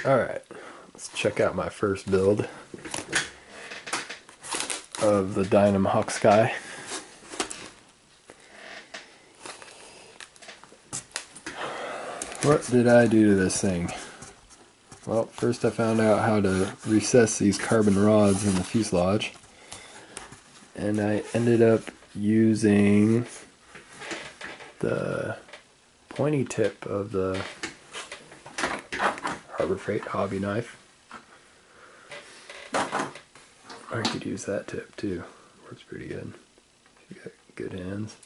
Alright, let's check out my first build of the Dynam Hawk Sky. What did I do to this thing? Well, first I found out how to recess these carbon rods in the fuselage, and I ended up using the pointy tip of the Harbor Freight hobby knife. I could use that tip too. Works pretty good if you got good hands.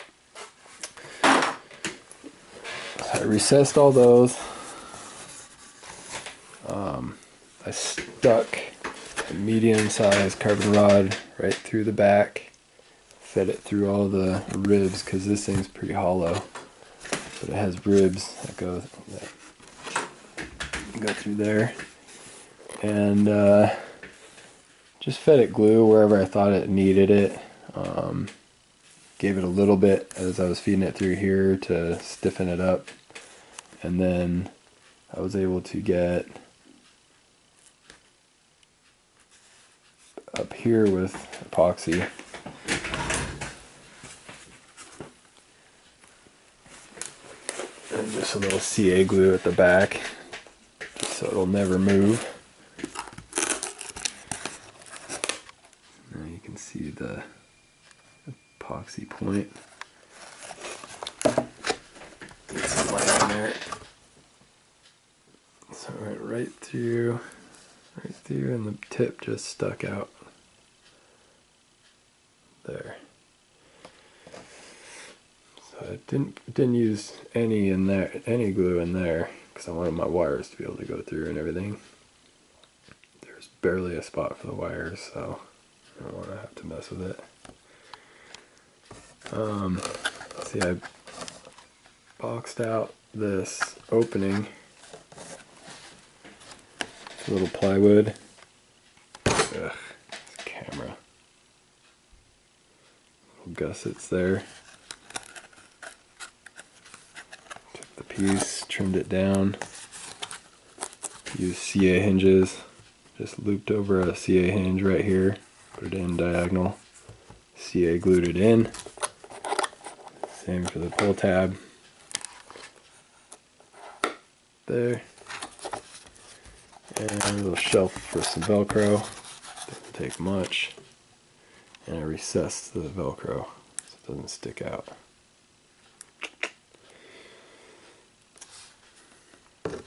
So I recessed all those. I stuck a medium-sized carbon rod right through the back. Fed it through all the ribs because this thing's pretty hollow. But it has ribs that go through there. And just fed it glue wherever I thought it needed it. Gave it a little bit as I was feeding it through here to stiffen it up. And then I was able to get up here with epoxy. And just a little CA glue at the back, just so it'll never move. Now you can see the epoxy point. Get some light on there. So it went right through, and the tip just stuck out there. So I didn't use any glue in there because I wanted my wires to be able to go through and everything. There's barely a spot for the wires, so I don't want to have to mess with it. See, I boxed out this opening, little plywood. Ugh, this camera. Little gussets there. Took the piece, trimmed it down. Used CA hinges. Just looped over a CA hinge right here. Put it in diagonal. CA glued it in. Same for the pull tab. There. And a little shelf for some Velcro. Doesn't take much. And I recessed the Velcro so it doesn't stick out.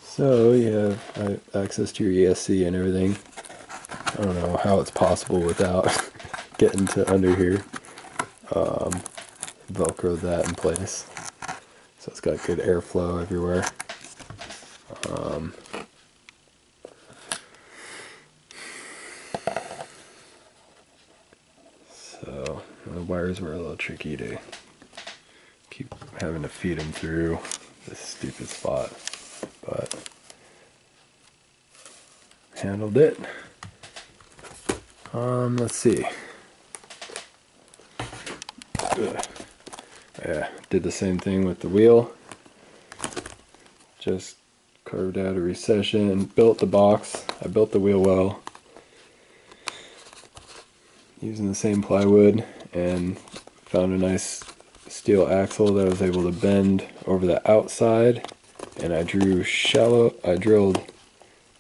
So you have access to your ESC and everything. I don't know how it's possible without getting to under here. Velcro that in place. So it's got good airflow everywhere. So the wires were a little tricky to keep having to feed them through this stupid spot, but handled it. Let's see. Yeah, did the same thing with the wheel. Just carved out a recession, built the box. I built the wheel well using the same plywood, and found a nice steel axle that I was able to bend over the outside, and I drilled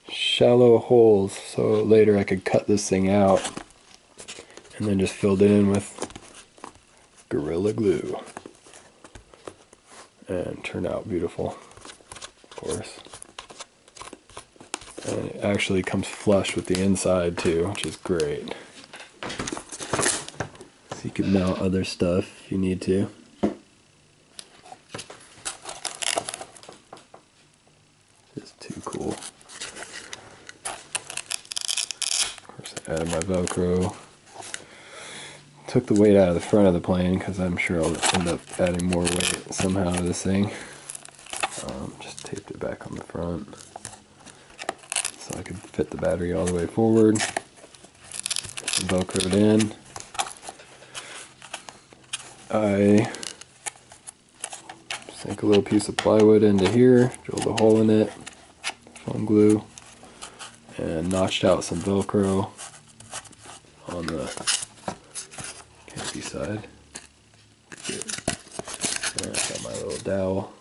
shallow holes so later I could cut this thing out, and then just filled it in with Gorilla Glue, and turned out beautiful, of course. And it actually comes flush with the inside too, which is great. So you can mount other stuff if you need to. Just too cool. Of course I added my Velcro. Took the weight out of the front of the plane because I'm sure I'll end up adding more weight somehow to this thing. Just taped it back on the front so I could fit the battery all the way forward. Velcroed in. I sink a little piece of plywood into here, drilled a hole in it, foam glue, and notched out some Velcro on the canopy side. And I got my little dowel.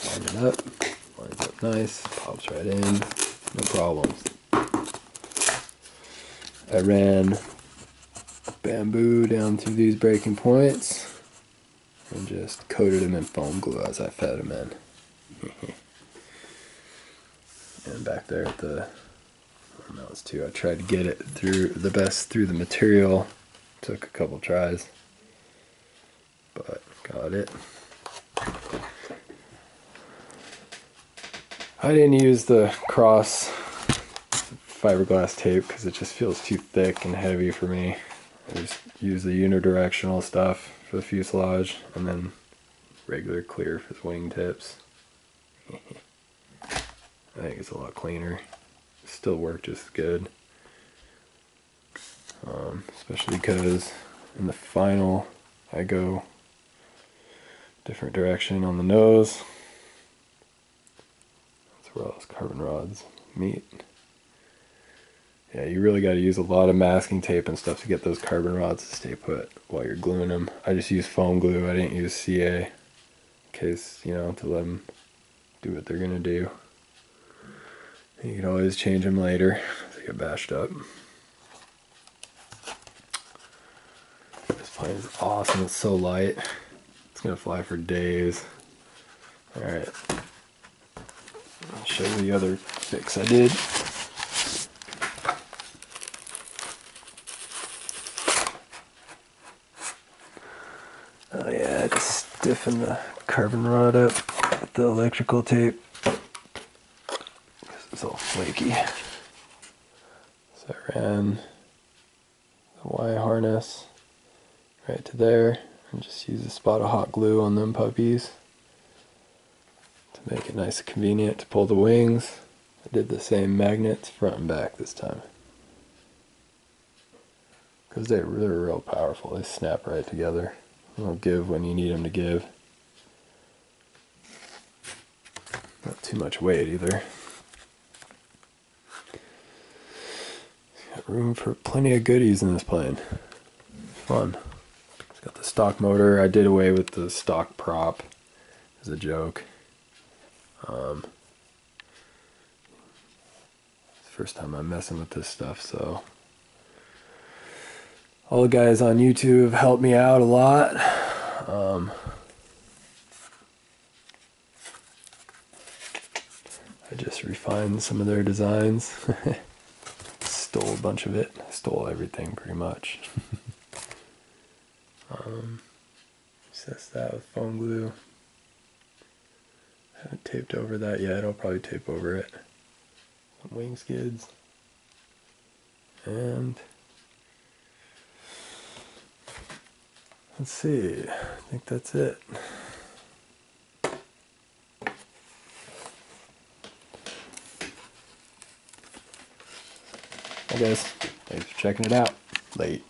Line it up. Lines up nice. Pops right in. No problems. I ran bamboo down through these breaking points and just coated them in foam glue as I fed them in. And back there at the mounts too, I tried to get it through the best through the material. Took a couple tries, but got it. I didn't use the cross fiberglass tape because it just feels too thick and heavy for me. I just use the unidirectional stuff for the fuselage and then regular clear for the wing tips. I think it's a lot cleaner. Still work just as good. Especially because in the final I go different direction on the nose. That's where all those carbon rods meet. Yeah, you really got to use a lot of masking tape and stuff to get those carbon rods to stay put while you're gluing them. I just used foam glue. I didn't use CA in case, you know, to let them do what they're going to do. You can always change them later if they get bashed up. This plane is awesome. It's so light. It's going to fly for days. Alright. I'll show you the other fix I did. Oh yeah, I just stiffen the carbon rod up with the electrical tape. It's all flaky. So I ran the Y harness right to there and just use a spot of hot glue on them puppies to make it nice and convenient to pull the wings. I did the same magnets front and back this time because they're real powerful. They snap right together. They don't give when you need them to give. Not too much weight either. Got room for plenty of goodies in this plane. Fun. It's got the stock motor. I did away with the stock prop as a joke. It's the first time I'm messing with this stuff, so all the guys on YouTube helped me out a lot. I just refined some of their designs. Stole a bunch of it. Stole everything pretty much. Recess that with foam glue. Haven't taped over that yet. I'll probably tape over it. Some wing skids. And let's see. I think that's it. Hi guys. Thanks for checking it out. Late.